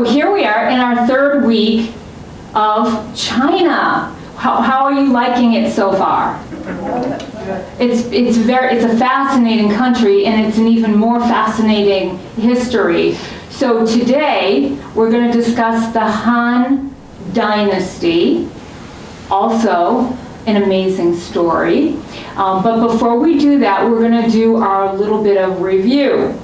So here we are in our third week of China. How are you liking it so far? It's a fascinating country, and it's an even more fascinating history. So today we're going to discuss the Han Dynasty, also an amazing story. But before we do that, we're going to do our little bit of review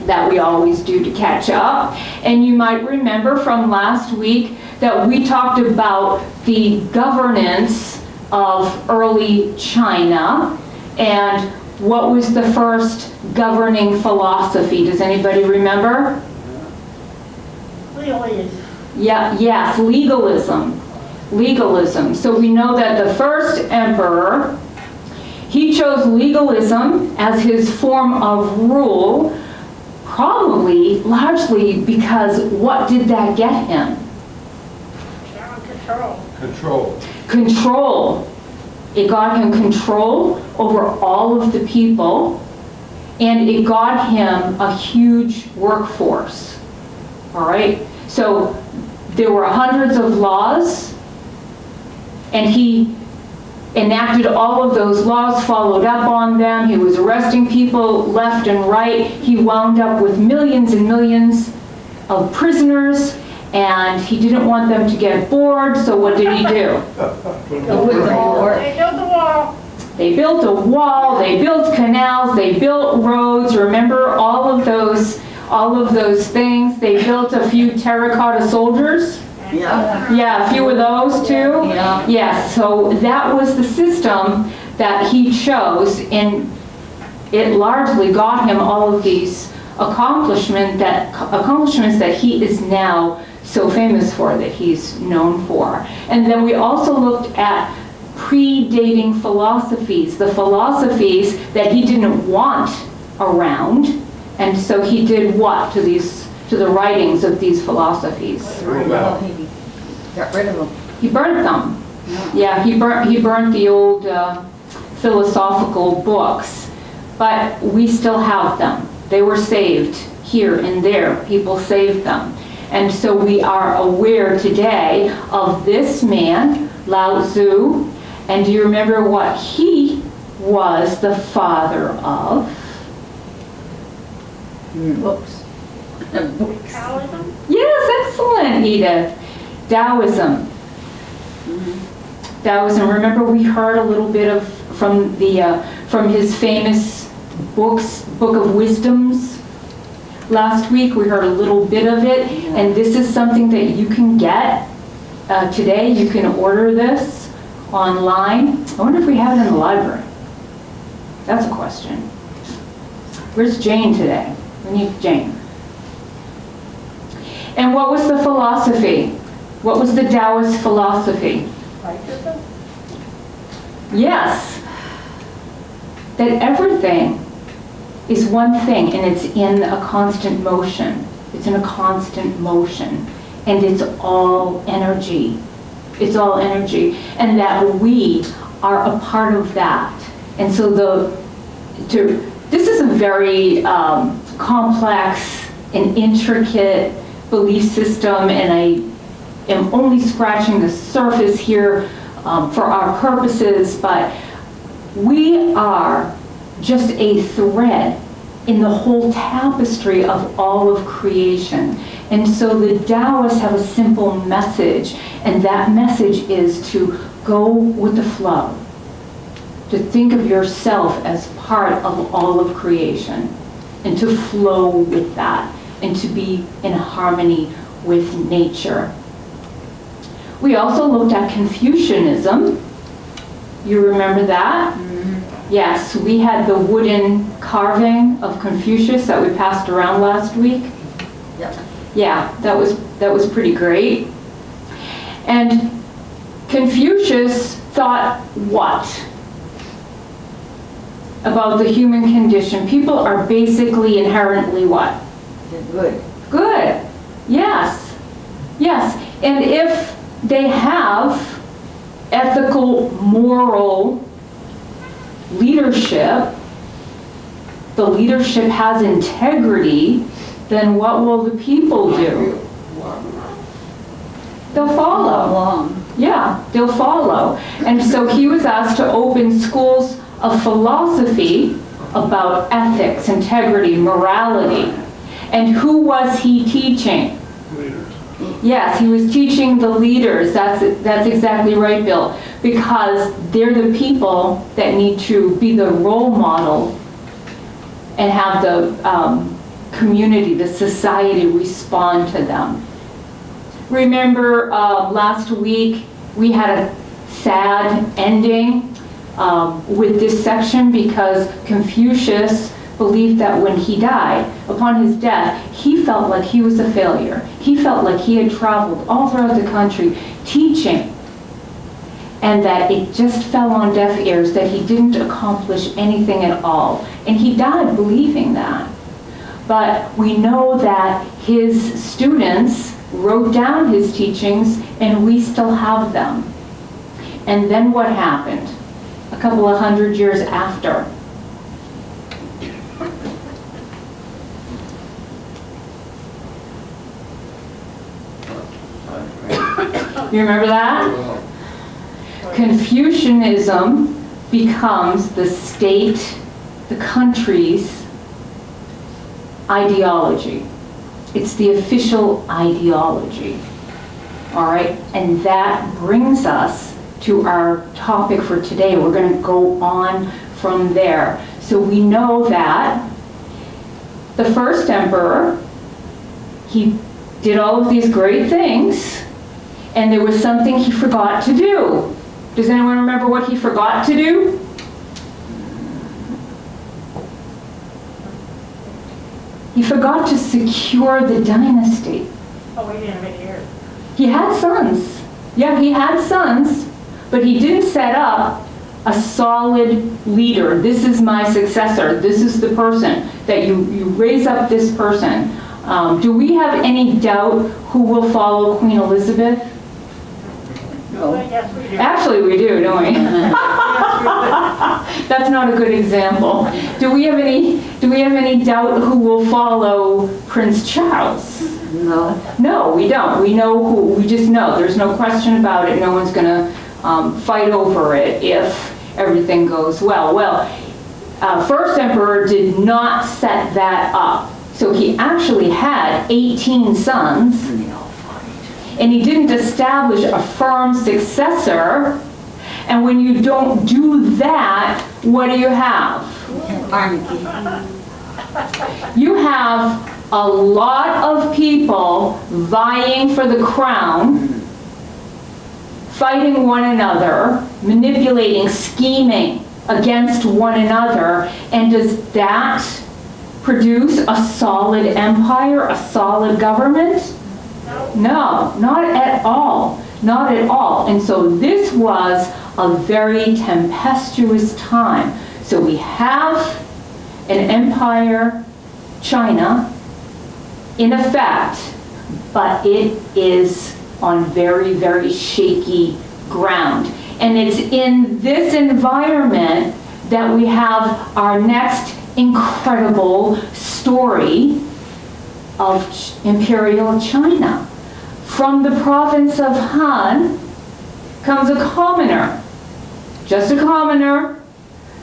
that we always do to catch up. And you might remember from last week that we talked about the governance of early China and what was the first governing philosophy. Does anybody remember? Yes, legalism. Legalism. So we know that the first emperor, he chose legalism as his form of rule, probably largely because what did that get him? Control. It got him control over all of the people, and it got him a huge workforce. All right? So there were hundreds of laws, and he enacted all of those laws, followed up on them. He was arresting people left and right. He wound up with millions and millions of prisoners, and he didn't want them to get bored, so what did he do? They built the wall. They built a wall, they built canals, they built roads. Remember all of those things? They built a few terracotta soldiers. Yeah, a few of those too. Yeah. Yes, so that was the system that he chose, and it largely got him all of these accomplishments that he is now so famous for, that he's known for. And then we also looked at predating philosophies, the philosophies that he didn't want around, and so he did what to the writings of these philosophies? He got rid of them. He burnt them. Yeah, he burnt the old philosophical books, but we still have them. They were saved here and there. People saved them. And so we are aware today of this man, Lao Tzu, and do you remember what he was the father of? Books. Taoism? Yes, excellent, Edith. Taoism. Taoism. Remember, we heard a little bit from his famous book of wisdoms last week. We heard a little bit of it, and this is something that you can get today. You can order this online. I wonder if we have it in the library. That's a question. Where's Jane today? We need Jane. And what was the philosophy? What was the Taoist philosophy? Yes. That everything is one thing, and it's in a constant motion. It's in a constant motion, and it's all energy. It's all energy, and that we are a part of that. And so this is a very complex and intricate belief system, and I am only scratching the surface here for our purposes, but we are just a thread in the whole tapestry of all of creation. And so the Taoists have a simple message, and that message is to go with the flow, to think of yourself as part of all of creation, and to flow with that, and to be in harmony with nature. We also looked at Confucianism. You remember that? Yes, we had the wooden carving of Confucius that we passed around last week. Yep. Yeah, that was pretty great. And Confucius thought what about the human condition? People are basically inherently what? Good. Good. Yes. Yes. And if they have ethical, moral leadership, the leadership has integrity, then what will the people do? They'll follow. Long. Yeah, they'll follow. And so he was asked to open schools of philosophy about ethics, integrity, morality. And who was he teaching? Leaders. Yes, he was teaching the leaders. That's exactly right, Bill. Because they're the people that need to be the role model and have the community, the society respond to them. Remember last week we had a sad ending with this section because Confucius believed that when he died, upon his death, he felt like he was a failure. He felt like he had traveled all throughout the country teaching, and that it just fell on deaf ears, that he didn't accomplish anything at all. And he died believing that. But we know that his students wrote down his teachings, and we still have them. And then what happened? A couple of 100 years after. You remember that? Confucianism becomes the state, the country's ideology. It's the official ideology. All right? And that brings us to our topic for today. We're going to go on from there. So we know that the first emperor, he did all of these great things, and there was something he forgot to do. Does anyone remember what he forgot to do? He forgot to secure the dynasty. Oh, we didn't make here. He had sons. Yeah, he had sons, but he didn't set up a solid leader. This is my successor. This is the person that you raise up this person. Do we have any doubt who will follow Queen Elizabeth? Oh, yes, we do. Actually, we do, don't we? That's not a good example. Do we have any doubt who will follow Prince Charles? No. No, we don't. We know who. We just know. There's no question about it. No one's going to fight over it if everything goes well. Well, first emperor did not set that up. So he actually had 18 sons, and he didn't establish a firm successor. And when you don't do that, what do you have? Anarchy. You have a lot of people vying for the crown, fighting one another, manipulating, scheming against one another. And does that produce a solid empire, a solid government? No, not at all. Not at all. And so this was a very tempestuous time. So we have an empire, China, in effect, but it is on very, very shaky ground. And it's in this environment that we have our next incredible story of Imperial China. From the province of Han comes a commoner, just a commoner,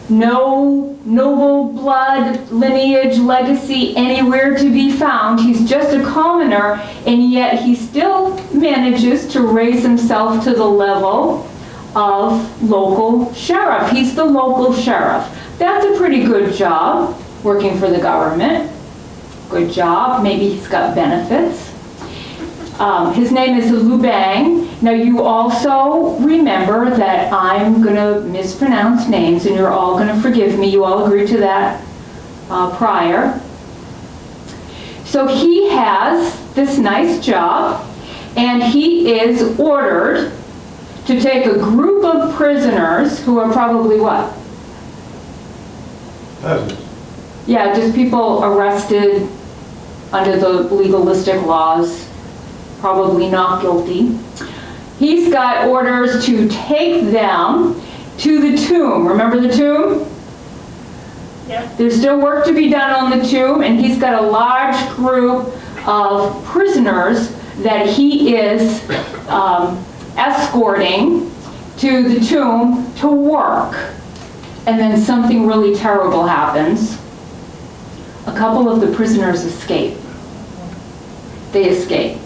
no noble blood, lineage, legacy anywhere to be found. He's just a commoner, and yet he still manages to raise himself to the level of local sheriff. He's the local sheriff. That's a pretty good job, working for the government. Good job. Maybe he's got benefits. His name is Liu Bang. Now you also remember that I'm going to mispronounce names, and you're all going to forgive me. You all agreed to that prior. So he has this nice job, and he is ordered to take a group of prisoners who are probably what? Peasants. Yeah, just people arrested under the legalistic laws, probably not guilty. He's got orders to take them to the tomb. Remember the tomb? Yes. There's still work to be done on the tomb, and he's got a large group of prisoners that he is escorting to the tomb to work. And then something really terrible happens. A couple of the prisoners escape. They escape.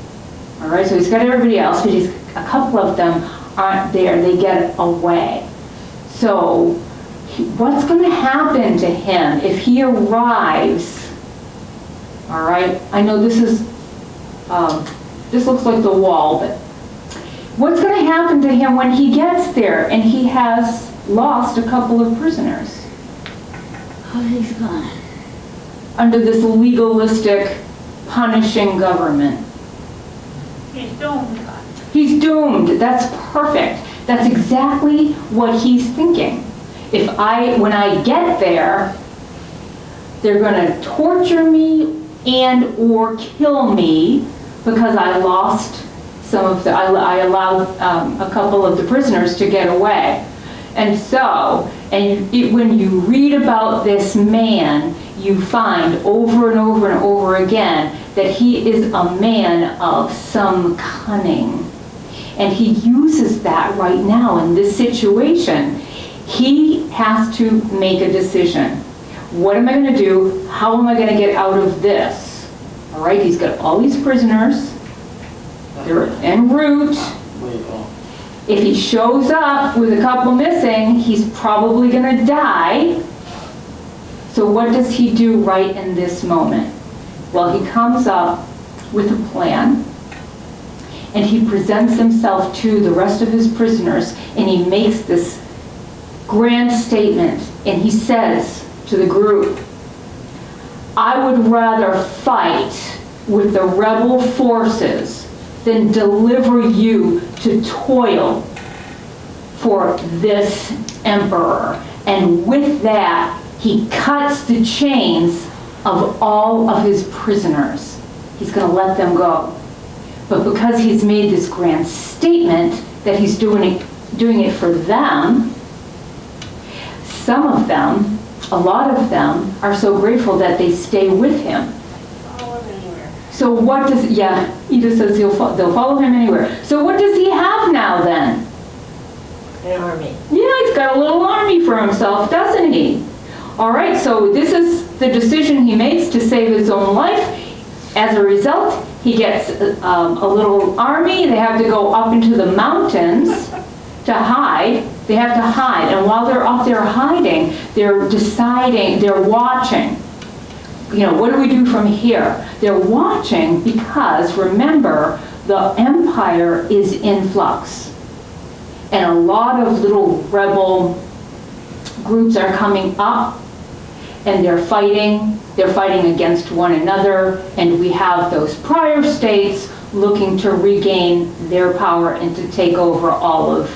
All right, so he's got everybody else, but a couple of them aren't there. They get away. So what's going to happen to him if he arrives? All right, I know this looks like the wall, but what's going to happen to him when he gets there and he has lost a couple of prisoners? Oh, he's gone. Under this legalistic, punishing government. He's doomed. He's doomed. That's perfect. That's exactly what he's thinking. When I get there, they're going to torture me and or kill me because I lost I allowed a couple of the prisoners to get away. And so, when you read about this man, you find over and over and over again that he is a man of some cunning. And he uses that right now in this situation. He has to make a decision. What am I going to do? How am I going to get out of this? All right, he's got all these prisoners. They're en route. If he shows up with a couple missing, he's probably going to die. So what does he do right in this moment? Well, he comes up with a plan, and he presents himself to the rest of his prisoners, and he makes this grand statement, and he says to the group, I would rather fight with the rebel forces than deliver you to toil for this emperor. And with that, he cuts the chains of all of his prisoners. He's going to let them go. But because he's made this grand statement that he's doing it for them, some of them, a lot of them, are so grateful that they stay with him. So what does, Edith says they'll follow him anywhere. So what does he have now then? An army. Yeah, he's got a little army for himself, doesn't he? All right, so this is the decision he makes to save his own life. As a result, he gets a little army. They have to go up into the mountains to hide. They have to hide. And while they're up there hiding, they're deciding, they're watching. What do we do from here? They're watching because, remember, the empire is in flux. And a lot of little rebel groups are coming up, and they're fighting against one another, and we have those prior states looking to regain their power and to take over all of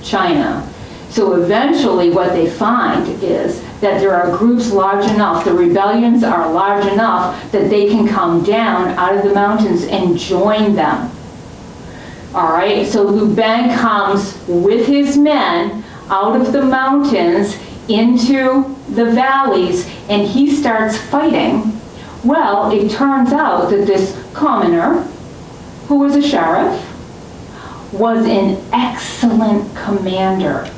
China. So eventually what they find is that there are groups large enough, the rebellions are large enough that they can come down out of the mountains and join them. All right, so Liu Bang comes with his men out of the mountains into the valleys, and he starts fighting. Well, it turns out that this commoner, who was a sheriff, was an excellent commander.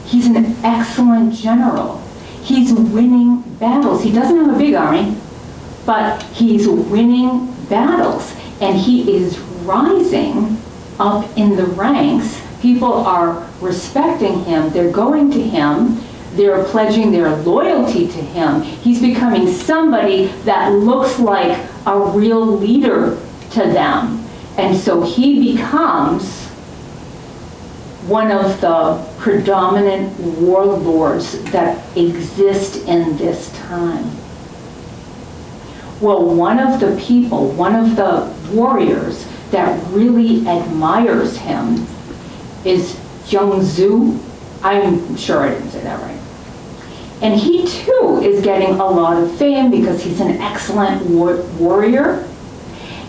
He's an excellent general. He's winning battles. He doesn't have a big army, but he's winning battles, and he is rising up in the ranks. People are respecting him. They're going to him. They're pledging their loyalty to him. He's becoming somebody that looks like a real leader to them. And so he becomes one of the predominant warlords that exist in this time. Well, one of the warriors that really admires him is Zhu. I'm sure I didn't say that right. And he too is getting a lot of fame because he's an excellent warrior.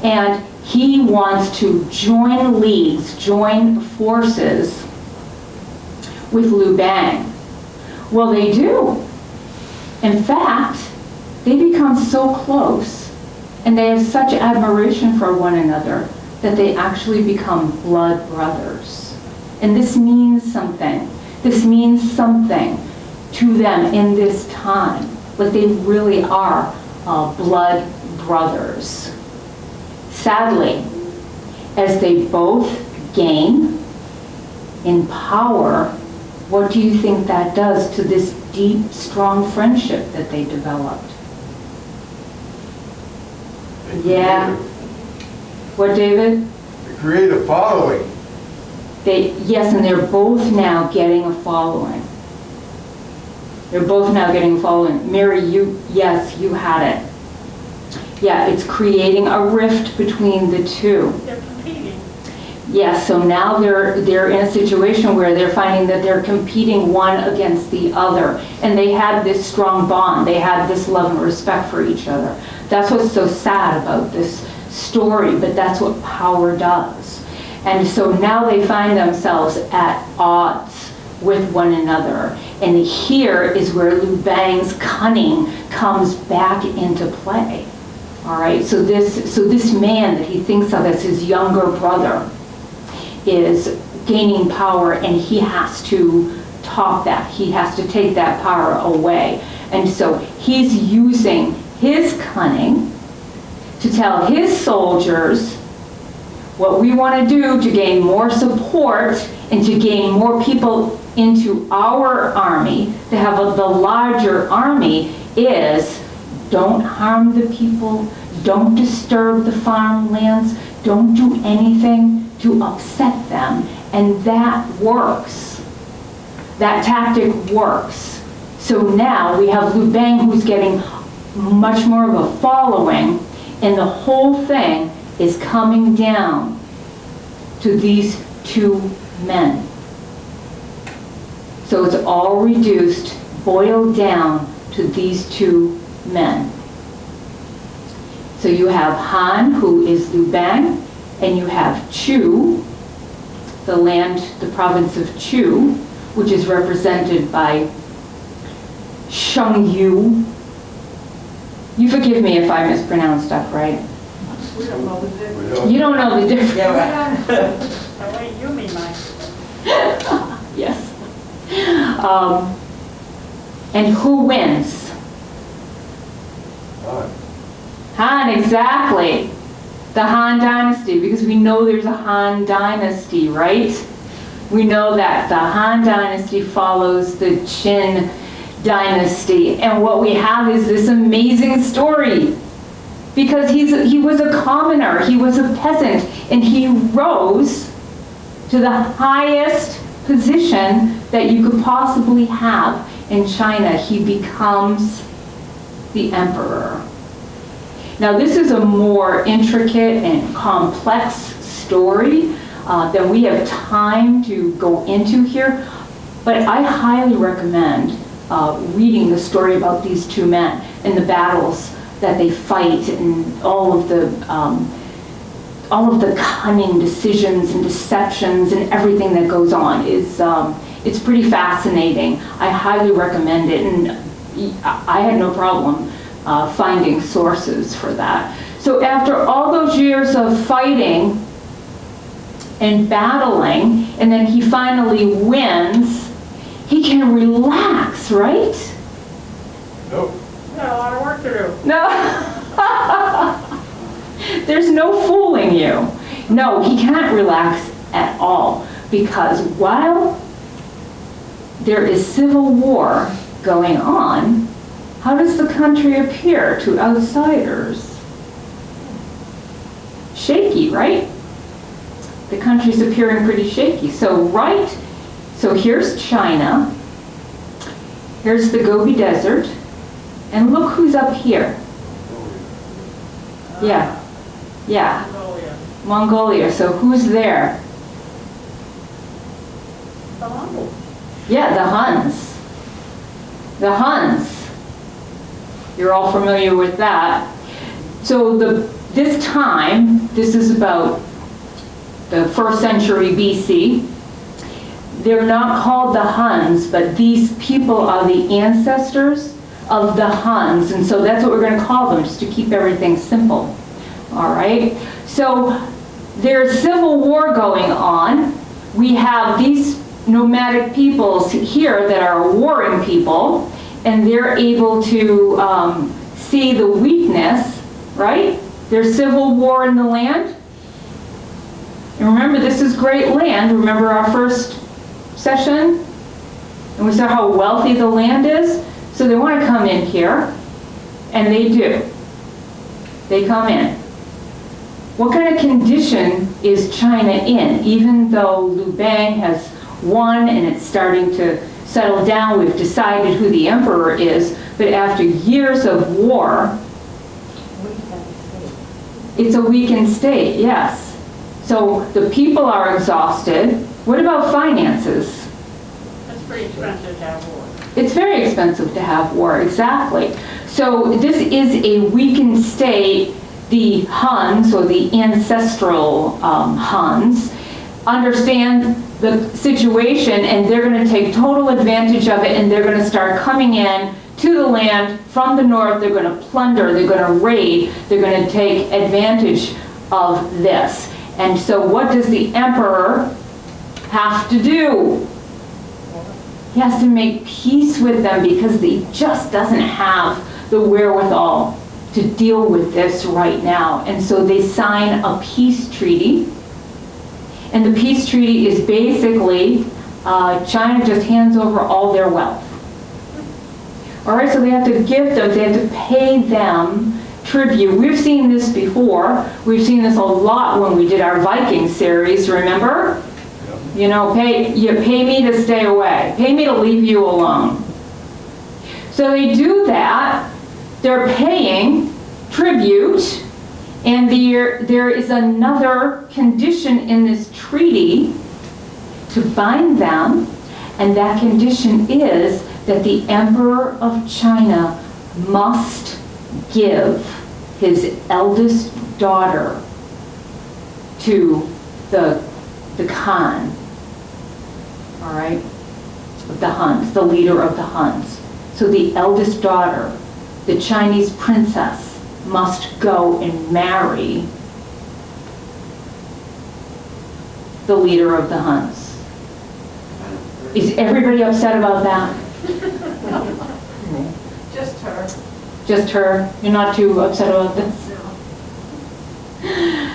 And he wants to join leagues, join forces with Liu Bang. Well, they do. In fact, they become so close and they have such admiration for one another that they actually become blood brothers. And this means something. This means something to them in this time. Like they really are blood brothers. Sadly, as they both gain in power, what do you think that does to this deep, strong friendship that they developed? Yeah. What, David? To create a following. Yes, and they're both now getting a following. They're both now getting a following. Mary, yes, you had it. Yeah, it's creating a rift between the two. They're competing. Yes, so now they're in a situation where they're finding that they're competing one against the other. And they had this strong bond. They had this love and respect for each other. That's what's so sad about this story, but that's what power does. And so now they find themselves at odds with one another. And here is where Liu Bang's cunning comes back into play. All right, so this man that he thinks of as his younger brother is gaining power, and he has to top that. He has to take that power away. And so he's using his cunning to tell his soldiers what we want to do to gain more support and to gain more people into our army, to have the larger army, is don't harm the people, don't disturb the farmlands, don't do anything to upset them. And that works. That tactic works. So now we have Liu Bang, who's getting much more of a following, and the whole thing is coming down to these two men. So it's all reduced, boiled down to these two men. So you have Han, who is Liu Bang, and you have Chu, the province of Chu, which is represented by Xiang Yu. You forgive me if I mispronounce stuff, right? We don't know the difference. You don't know the difference. Oh, wait, you mean mine. Yes. And who wins? Han, exactly. The Han Dynasty, because we know there's a Han Dynasty, right? We know that the Han Dynasty follows the Qin Dynasty. And what we have is this amazing story. Because he was a commoner, he was a peasant, and he rose to the highest position that you could possibly have in China. He becomes the emperor. Now this is a more intricate and complex story than we have time to go into here, but I highly recommend reading the story about these two men and the battles that they fight and all of the cunning decisions and deceptions and everything that goes on. It's pretty fascinating. I highly recommend it, and I had no problem finding sources for that. So after all those years of fighting and battling, and then he finally wins, he can relax, right? Nope. Got a lot of work to do. No. There's no fooling you. No, he can't relax at all, because while there is civil war going on, how does the country appear to outsiders? Shaky, right? The country's appearing pretty shaky. So here's China, here's the Gobi Desert, and look who's up here. Yeah. Mongolia. So who's there? The Mongols. Yeah, the Huns. The Huns. You're all familiar with that. So this time, this is about the 1st century BC. They're not called the Huns, but these people are the ancestors of the Huns, and so that's what we're going to call them, just to keep everything simple. All right? So there's civil war going on. We have these nomadic peoples here that are warring people, and they're able to see the weakness, right? There's civil war in the land. And remember, this is great land. Remember our first session? And we saw how wealthy the land is. So they want to come in here, and they do. They come in. What kind of condition is China in? Even though Liu Bang has won and it's starting to settle down, we've decided who the emperor is, but after years of war, it's a weakened state, yes. So the people are exhausted. What about finances? It's pretty expensive to have war. It's very expensive to have war, exactly. So this is a weakened state. The Huns, or the ancestral Huns, understand the situation, and they're going to take total advantage of it, and they're going to start coming in to the land from the north. They're going to plunder, they're going to raid, they're going to take advantage of this. And so what does the emperor have to do? He has to make peace with them because he just doesn't have the wherewithal to deal with this right now. And so they sign a peace treaty. And the peace treaty is basically China just hands over all their wealth. All right, so they have to give them, they have to pay them tribute. We've seen this before. We've seen this a lot when we did our Viking series, remember? You know, you pay me to stay away. Pay me to leave you alone. So they do that. They're paying tribute, and there is another condition in this treaty to bind them, and that condition is that the Emperor of China must give his eldest daughter to the Khan, all right, of the Huns, the leader of the Huns. So the eldest daughter, the Chinese princess, must go and marry the leader of the Huns. Is everybody upset about that? Just her. Just her? You're not too upset about this?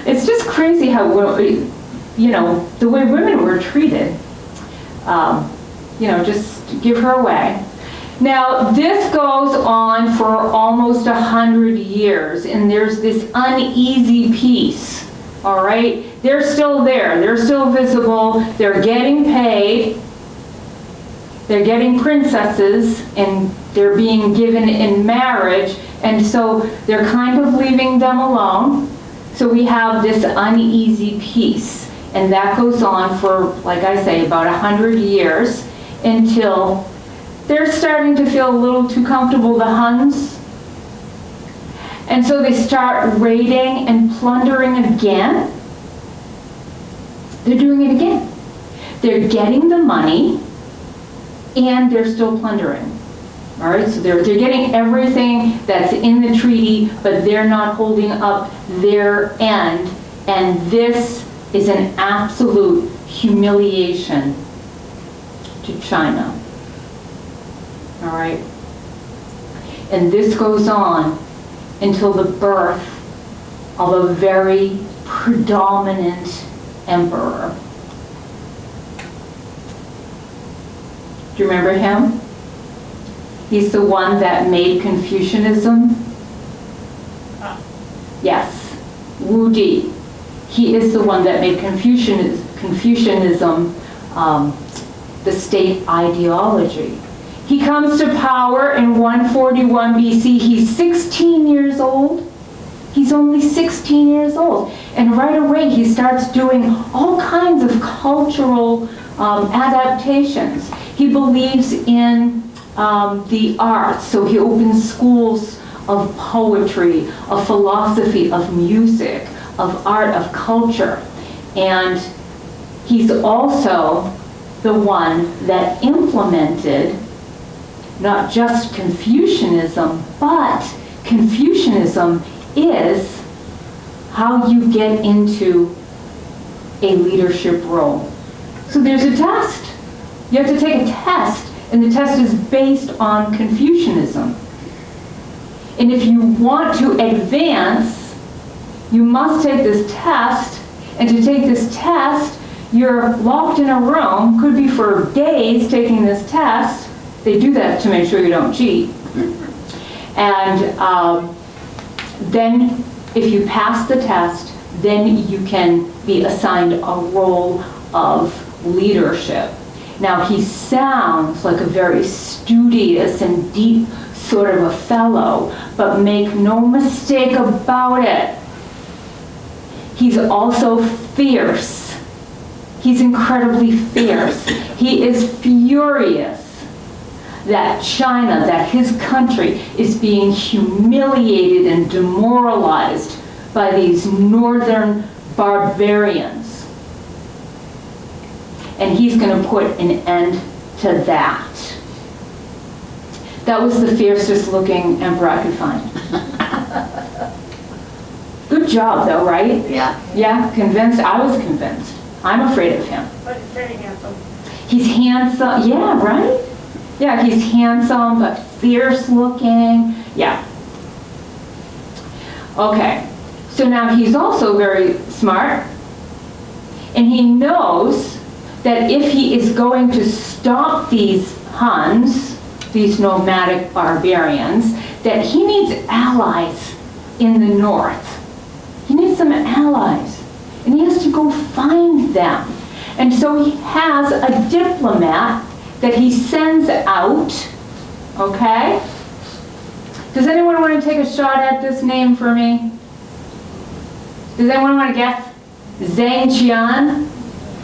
It's just crazy how, you know, the way women were treated. You know, just give her away. Now, this goes on for almost 100 years, and there's this uneasy peace, all right? They're still there. They're still visible. They're getting paid. They're getting princesses, and they're being given in marriage, and so they're kind of leaving them alone. So we have this uneasy peace, and that goes on for, like I say, about 100 years until they're starting to feel a little too comfortable, the Huns. And so they start raiding and plundering again. They're doing it again. They're getting the money, and they're still plundering. All right, so they're getting everything that's in the treaty, but they're not holding up their end. And this is an absolute humiliation to China. All right, and this goes on until the birth of a very predominant emperor. Do you remember him? He's the one that made Confucianism. Yes, Wu Di. He is the one that made Confucianism the state ideology. He comes to power in 141 BC. He's 16 years old. He's only 16 years old. And right away he starts doing all kinds of cultural adaptations. He believes in the arts, so he opens schools of poetry, of philosophy, of music, of art, of culture. And he's also the one that implemented not just Confucianism, but Confucianism is how you get into a leadership role. So there's a test. You have to take a test, and the test is based on Confucianism. And if you want to advance, you must take this test, and to take this test, you're locked in a room, could be for days taking this test. They do that to make sure you don't cheat. And then if you pass the test, then you can be assigned a role of leadership. Now he sounds like a very studious and deep sort of a fellow, but make no mistake about it. He's also fierce. He's incredibly fierce. He is furious that China, that his country, is being humiliated and demoralized by these northern barbarians. And he's going to put an end to that. That was the fiercest looking emperor I could find. Good job though, right? Yeah. Yeah, convinced? I was convinced. I'm afraid of him. But it's pretty handsome. He's handsome, yeah, right? Yeah, he's handsome, but fierce looking, yeah. Okay, so now he's also very smart, and he knows that if he is going to stop these Huns, these nomadic barbarians, that he needs allies in the north. He needs some allies, and he has to go find them. And so he has a diplomat that he sends out, okay? Does anyone want to take a shot at this name for me? Does anyone want to guess? Xiang Qian?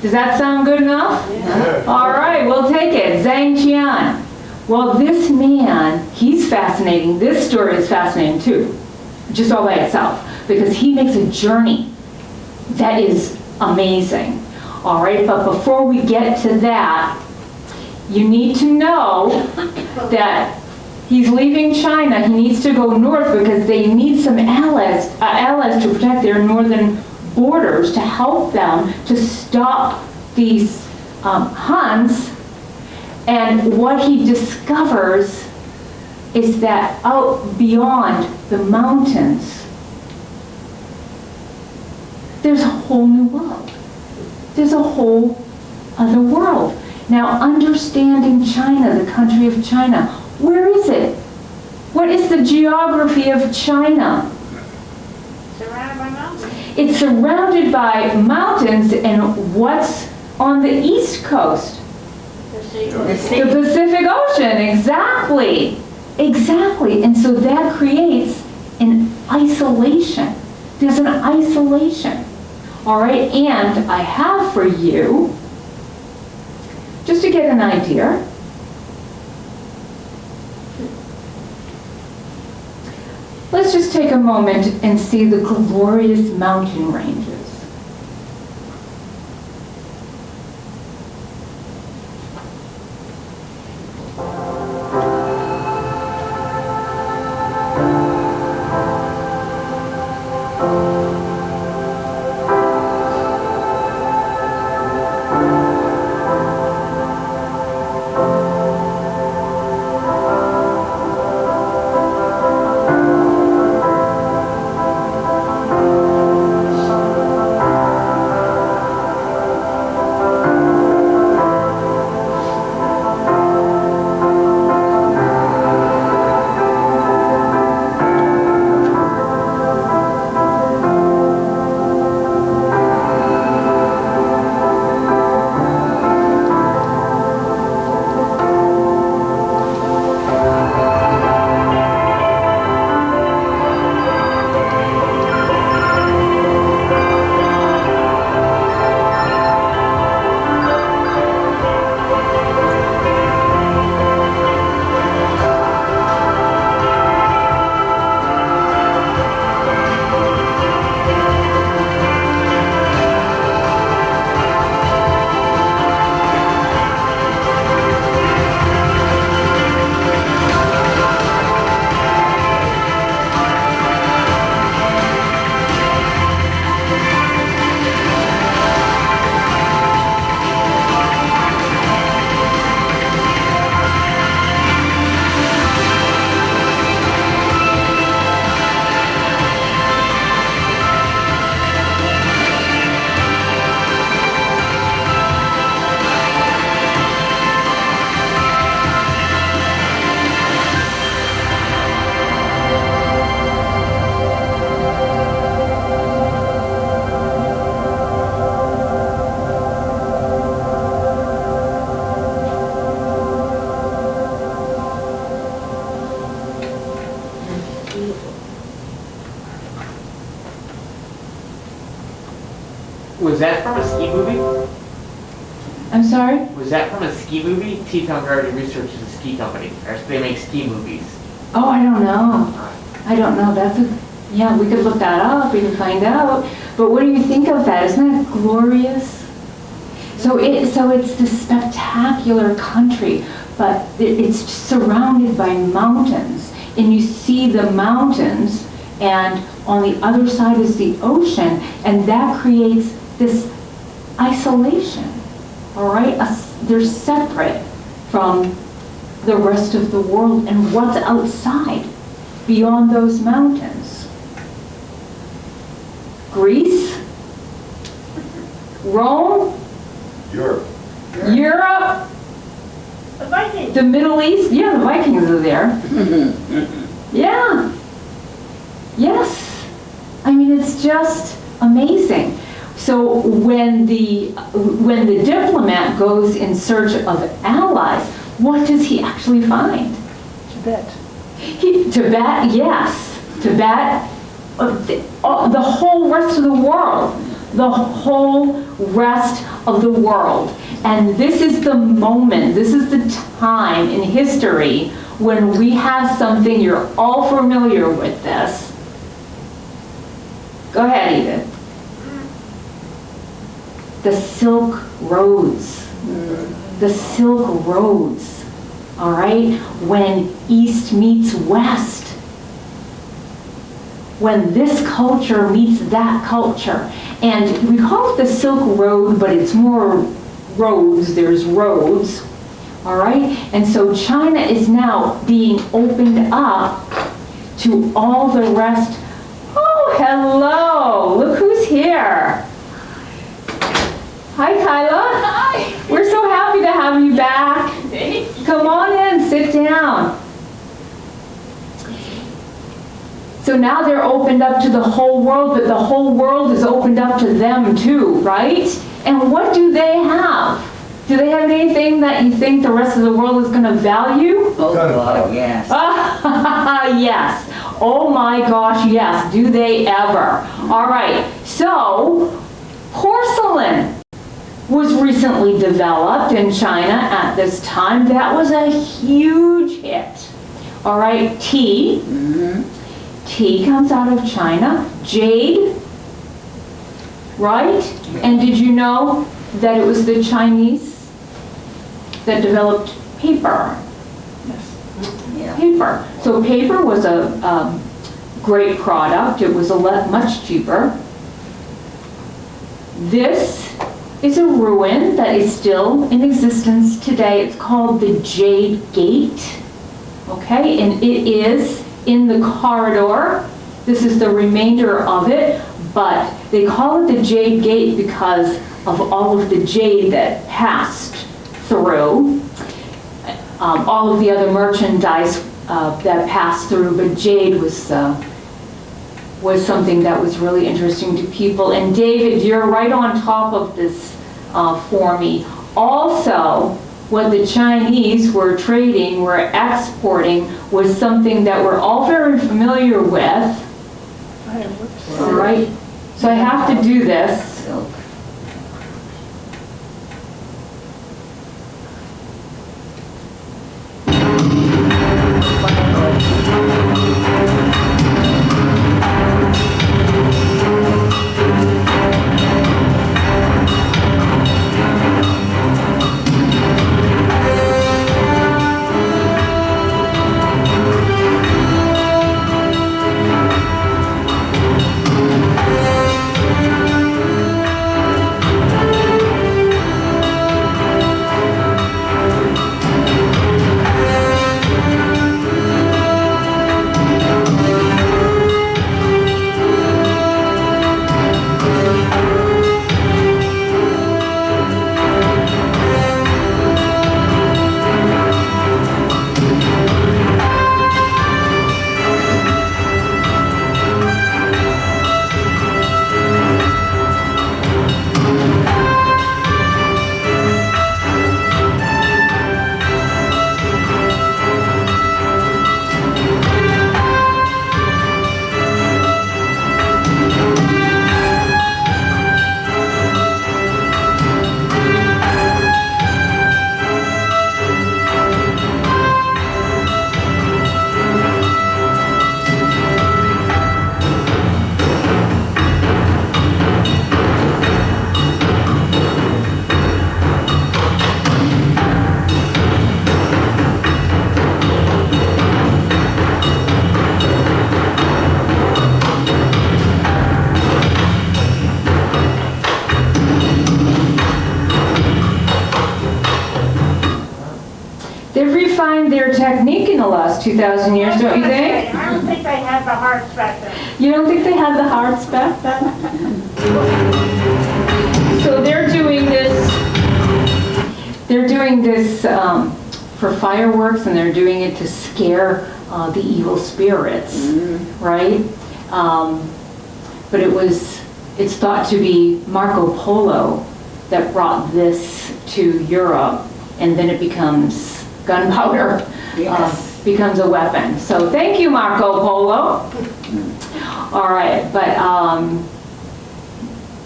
Does that sound good enough? Yeah. All right, we'll take it. Xiang Qian. Well, this man, he's fascinating. This story is fascinating too, just all by itself, because he makes a journey that is amazing. All right, but before we get to that, you need to know that he's leaving China. He needs to go north because they need some allies to protect their northern borders, to help them to stop these Huns. And what he discovers is that out beyond the mountains, there's a whole new world. There's a whole other world. Now, understanding China, the country of China, where is it? What is the geography of China? Surrounded by mountains. It's surrounded by mountains, and what's on the east coast? The sea. The Pacific Ocean, exactly. Exactly. And so that creates an isolation. There's an isolation. All right, and I have for you, just to get an idea, let's just take a moment and see the glorious mountain ranges. ski movie? I'm sorry? Was that from a ski movie? Teton Garden Research is a ski company. Or they make ski movies. Oh, I don't know. I don't know. Yeah, we could look that up. We can find out. But what do you think of that? Isn't that glorious? So it's this spectacular country, but it's surrounded by mountains. And you see the mountains, and on the other side is the ocean, and that creates this isolation. All right? They're separate from the rest of the world and what's outside, beyond those mountains. Greece, Rome, Europe. Europe, The Vikings. the Middle East. Yeah, the Vikings are there. Yeah. Yes. I mean, it's just amazing. So when the diplomat goes in search of allies, what does he actually find? Tibet. Tibet, yes. Tibet, the whole rest of the world. The whole rest of the world. And this is the moment, this is the time in history when we have something, you're all familiar with this. Go ahead, Edith. The Silk Roads. The Silk Roads. All right? When East meets West. When this culture meets that culture. And we call it the Silk Road, but it's more roads. There's roads. All right? And so China is now being opened up to all the rest. Oh, hello. Look who's here. Hi, Kyla. Hi. We're so happy to have you back. Come on in, sit down. So now they're opened up to the whole world, but the whole world is opened up to them too, right? And what do they have? Do they have anything that you think the rest of the world is going to value? Oh, God, yes. Yes. Oh my gosh, yes. Do they ever? All right. So, porcelain was recently developed in China at this time. That was a huge hit. All right. Tea. Tea comes out of China. Jade. Right? And did you know that it was the Chinese that developed paper? Yeah. Paper. So paper was a great product. It was much cheaper. This is a ruin that is still in existence today. It's called the Jade Gate. Okay, and it is in the corridor. This is the remainder of it, but they call it the Jade Gate because of all of the jade that passed through. All of the other merchandise that passed through, but jade was something that was really interesting to people. And David, you're right on top of this for me. Also, what the Chinese were trading, were exporting, was something that we're all very familiar with. All right, so I have to do this. Silk. refined their technique in the last 2,000 years, don't you think? I don't think they had the hearts back then. You don't think they had the hearts back then? So they're doing this for fireworks, and they're doing it to scare the evil spirits, right? But it's thought to be Marco Polo that brought this to Europe, and then it becomes gunpowder, Yes. becomes a weapon. So thank you, Marco Polo. All right, but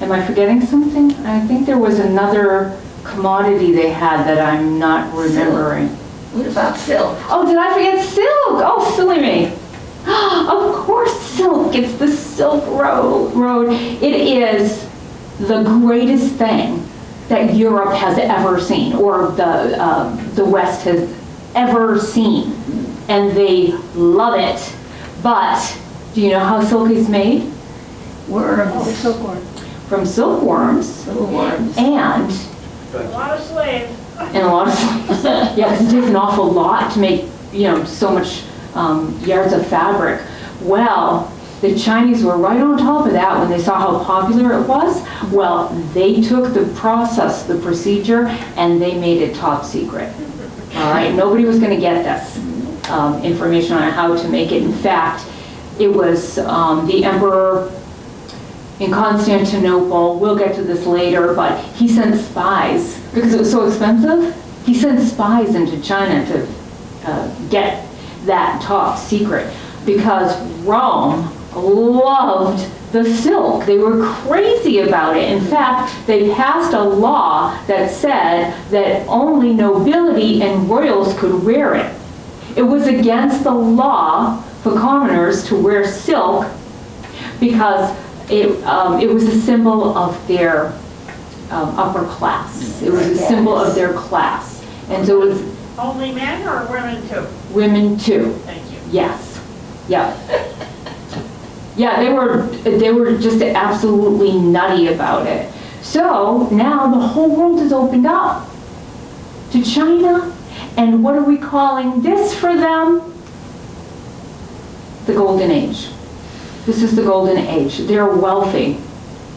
am I forgetting something? I think there was another commodity they had that I'm not remembering. What about silk? Oh, did I forget silk? Oh, silly me. Of course, silk. It's the Silk Road. It is the greatest thing that Europe has ever seen, or the West has ever seen, and they love it. But do you know how silk is made? Worms. From silkworms, Little worms. and A lot of slaves. a lot of yeah, 'cause it takes an awful lot to make so much yards of fabric. Well, the Chinese were right on top of that when they saw how popular it was. Well, they took the process, the procedure, and they made it top secret. All right, nobody was going to get this information on how to make it. In fact, it was the emperor in Constantinople. We'll get to this later, but he sent spies because it was so expensive. He sent spies into China to get that top secret, because Rome loved the silk. They were crazy about it. In fact, they passed a law that said that only nobility and royals could wear it. It was against the law for commoners to wear silk because it was a symbol of their upper class. It was a symbol of their class. And so it was Only men or women too? women too. Thank you. Yes. Yeah. Yeah, they were just absolutely nutty about it. So now the whole world is opened up to China. And what are we calling this for them? The Golden Age. This is the Golden Age. They're wealthy.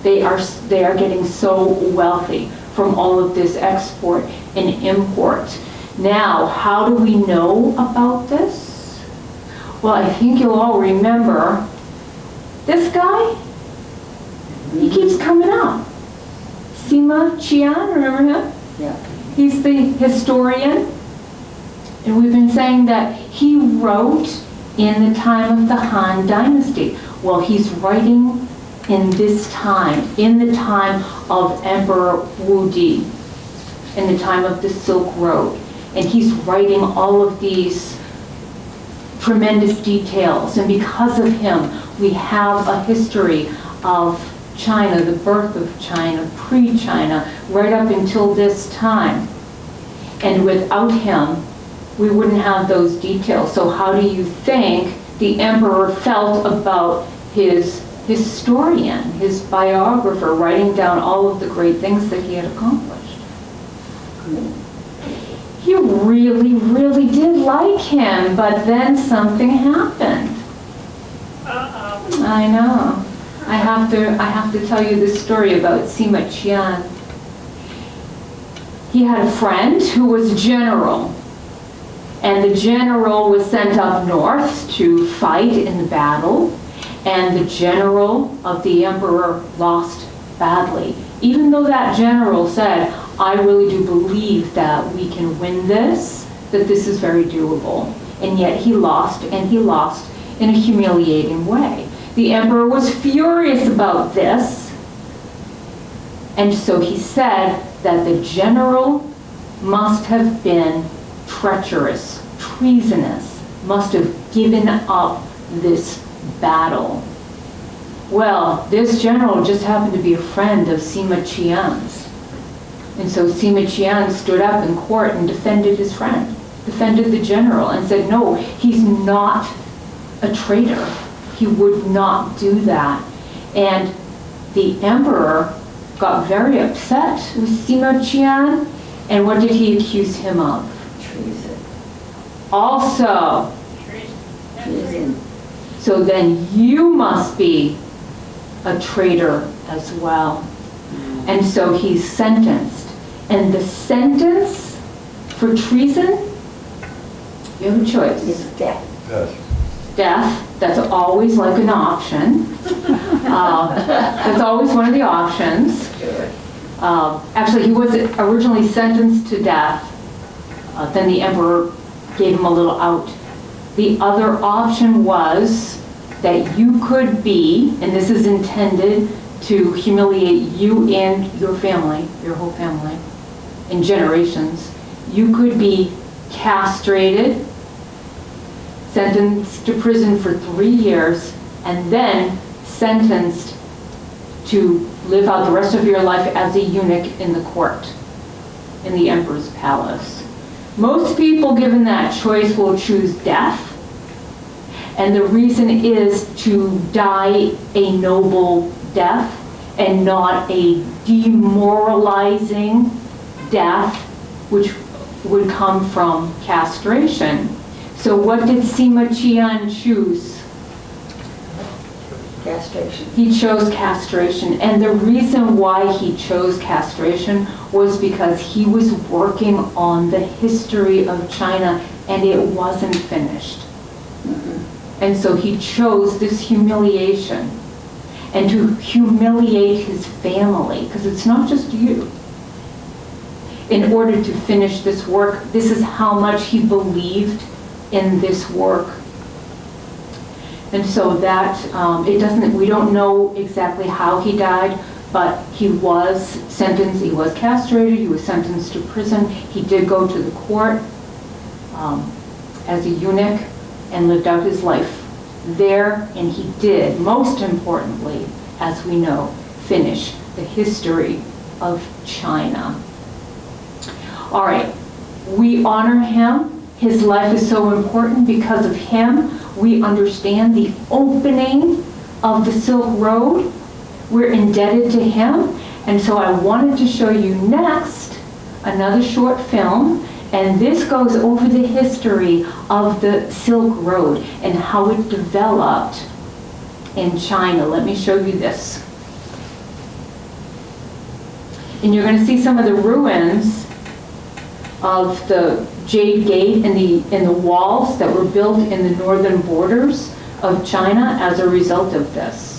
They are getting so wealthy from all of this export and import. Now, how do we know about this? Well, I think you'll all remember this guy. He keeps coming up. Sima Qian, remember him? Yeah. He's the historian. And we've been saying that he wrote in the time of the Han Dynasty. Well, he's writing in this time, in the time of Emperor Wu Di, in the time of the Silk Road. And he's writing all of these tremendous details. And because of him, we have a history of China, the birth of China, pre-China, right up until this time. And without him, we wouldn't have those details. So how do you think the emperor felt about his historian, his biographer, writing down all of the great things that he had accomplished? He really, really did like him, but then something happened. Uh-oh. I know. I have to tell you this story about Sima Qian. He had a friend who was a general, and the general was sent up north to fight in the battle, and the general of the emperor lost badly. Even though that general said, I really do believe that we can win this, that this is very doable. And yet he lost, and he lost in a humiliating way. The emperor was furious about this, and so he said that the general must have been treacherous, treasonous, must have given up this battle. Well, this general just happened to be a friend of Sima Qian's. And so Sima Qian stood up in court and defended his friend, defended the general, and said, no, he's not a traitor. He would not do that. And the emperor got very upset with Sima Qian, and what did he accuse him of? Treason. also. Treason. So then you must be a traitor as well. And so he's sentenced. And the sentence for treason, you have a choice. Is death. Yes. Death, that's always like an option. That's always one of the options. Actually, he was originally sentenced to death. Then the emperor gave him a little out. The other option was that you could be, and this is intended to humiliate you and your family, your whole family, in generations. You could be castrated, sentenced to prison for 3 years, and then sentenced to live out the rest of your life as a eunuch in the court, in the emperor's palace. Most people given that choice will choose death, and the reason is to die a noble death and not a demoralizing death, which would come from castration. So what did Sima Qian choose? Castration. He chose castration, and the reason why he chose castration was because he was working on the history of China and it wasn't finished. And so he chose this humiliation and to humiliate his family, because it's not just you. In order to finish this work, this is how much he believed in this work. And so that, we don't know exactly how he died, but he was sentenced, he was castrated, he was sentenced to prison. He did go to the court as a eunuch and lived out his life there, and he did, most importantly, as we know, finish the history of China. All right, we honor him. His life is so important. Because of him, we understand the opening of the Silk Road. We're indebted to him. And so I wanted to show you next another short film. And this goes over the history of the Silk Road and how it developed in China. Let me show you this. And you're going to see some of the ruins of the Jade Gate and the walls that were built in the northern borders of China as a result of this.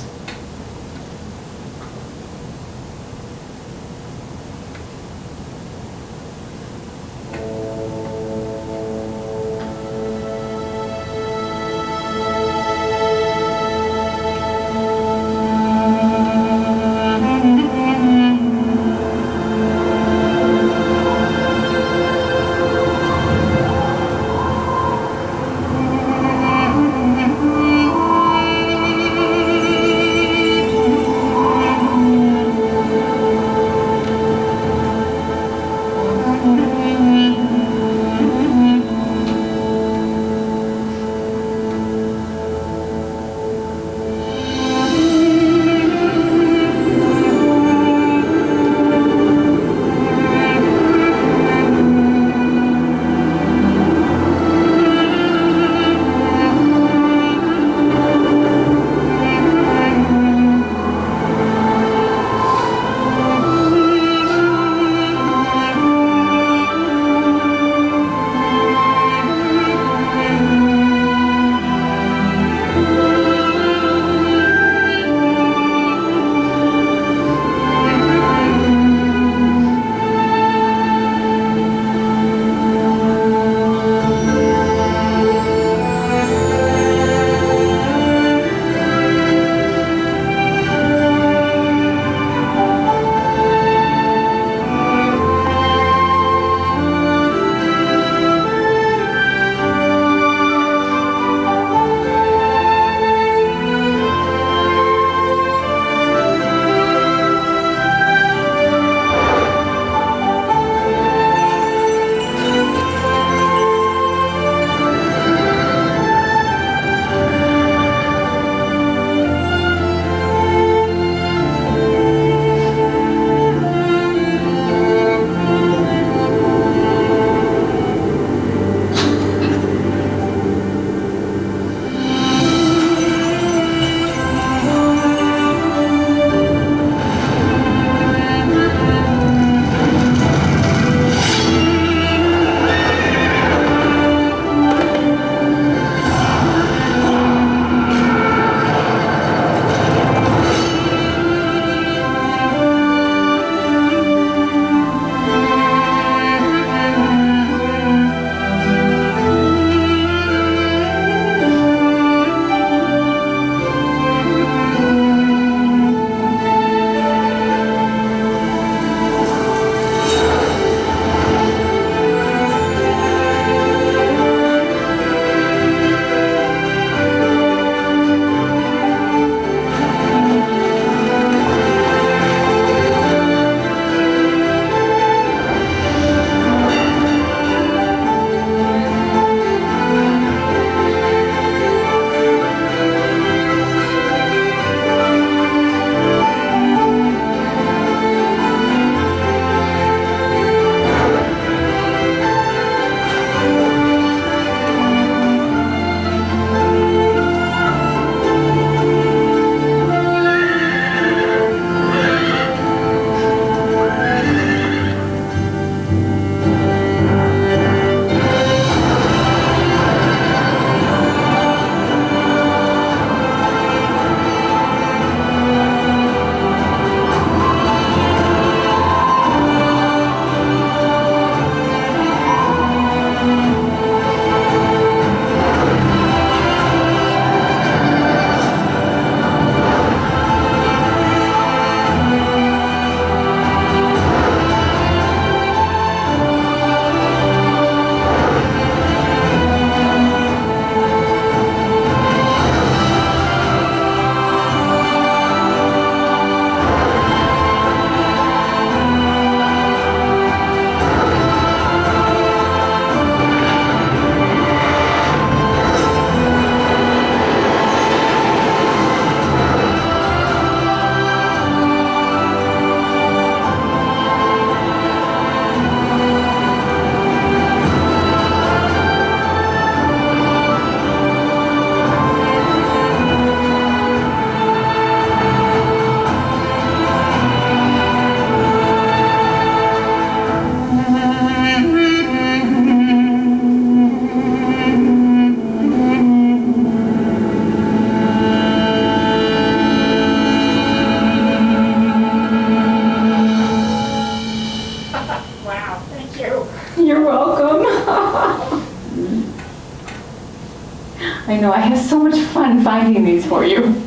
I know, I have so much fun finding these for you.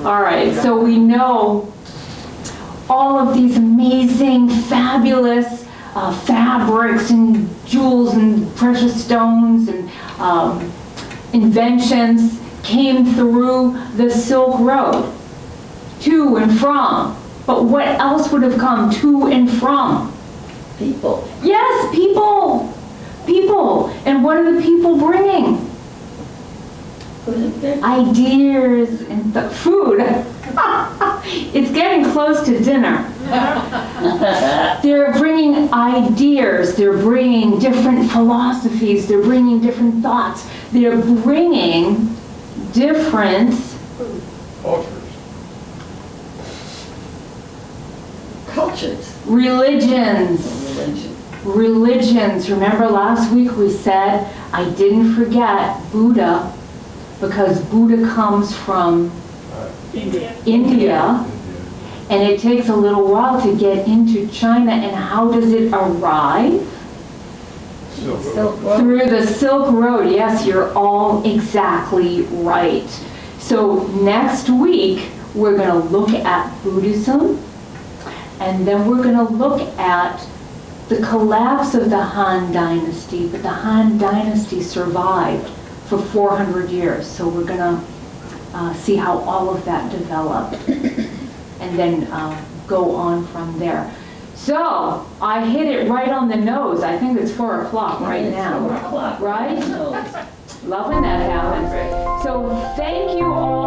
All right, so we know all of these amazing, fabulous fabrics and jewels and precious stones and inventions came through the Silk Road, to and from. But what else would have come to and from? People. Yes, people. People. And what are the people bringing? Ideas and food. It's getting close to dinner. They're bringing ideas, they're bringing different philosophies, they're bringing different thoughts, they're bringing different Cultures. religions. Religions. Remember last week we said I didn't forget Buddha because Buddha comes from India. And it takes a little while to get into China, and how does it arrive? Silk Road. Through the Silk Road. Yes, you're all exactly right. So next week, we're going to look at Buddhism, and then we're going to look at the collapse of the Han Dynasty, but the Han Dynasty survived for 400 years. So we're going to see how all of that developed. And then go on from there. So, I hit it right on the nose. I think it's 4 o'clock right now. 4 o'clock. Right? No. Love when that happens. So, thank you all